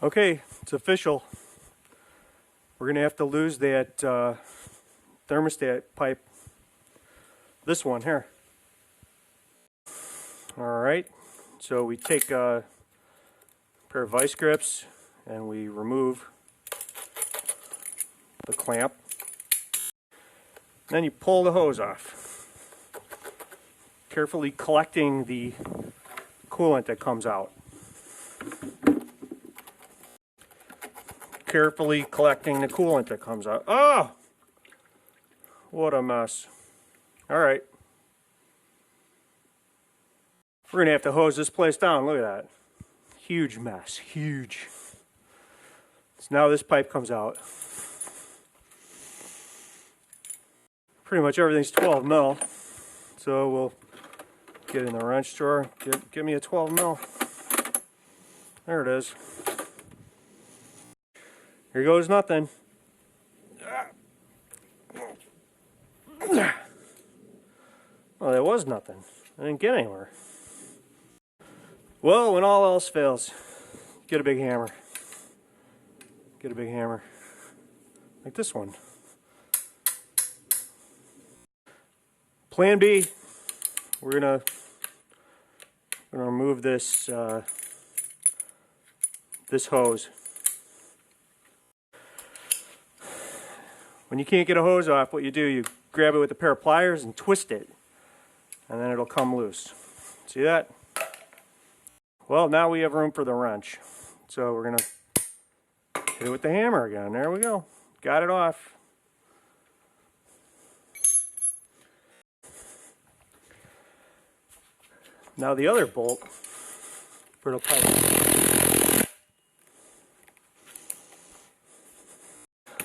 Okay, it's official. We're gonna have to lose that thermostat pipe. This one here. All right, so we take a pair of vice grips and we remove the clamp. Then you pull the hose off, carefully collecting the coolant that comes out. Carefully collecting the coolant that comes out. Oh! What a mess. All right. We're gonna have to hose this place down. Look at that. Huge mess, huge. So now this pipe comes out. Pretty much everything's 12 mil. So we'll get in the wrench drawer. Give me a 12 mil. There it is. Here goes nothing. Well, there was nothing. I didn't get anywhere. Well, when all else fails, get a big hammer. Get a big hammer. Like this one. Plan B. We're gonna remove this this hose. When you can't get a hose off, what you do, you grab it with a pair of pliers and twist it, and then it'll come loose. See that? Well, now we have room for the wrench. So we're gonna hit it with the hammer again. There we go. Got it off. Now the other bolt for the pipe.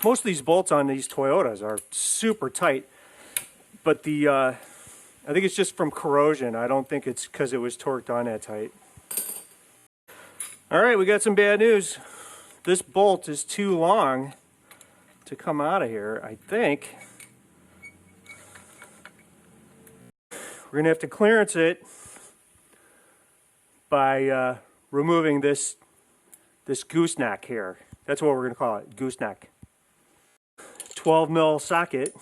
Most of these bolts on these Toyotas are super tight, but I think it's just from corrosion. I don't think it's because it was torqued on that tight. All right, we got some bad news. This bolt is too long to come out of here, I think. We're gonna have to clearance it by removing this gooseneck here. That's what we're gonna call it, gooseneck. 12 mil socket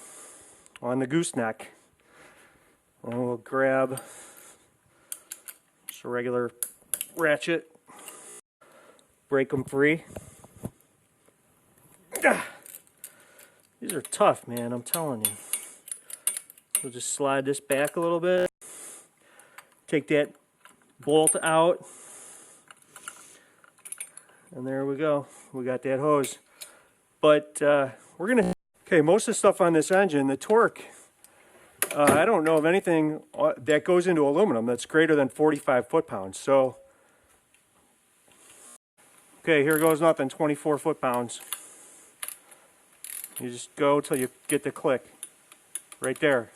on the gooseneck. And we'll grab just a regular ratchet, break them free. These are tough, man, I'm telling you. We'll just slide this back a little bit. Take that bolt out. And there we go. We got that hose. But we're gonna, okay, most of the stuff on this engine, the torque, I don't know of anything that goes into aluminum that's greater than 45 foot-pounds. So, okay, here goes nothing, 24 foot-pounds. You just go till you get the click right there.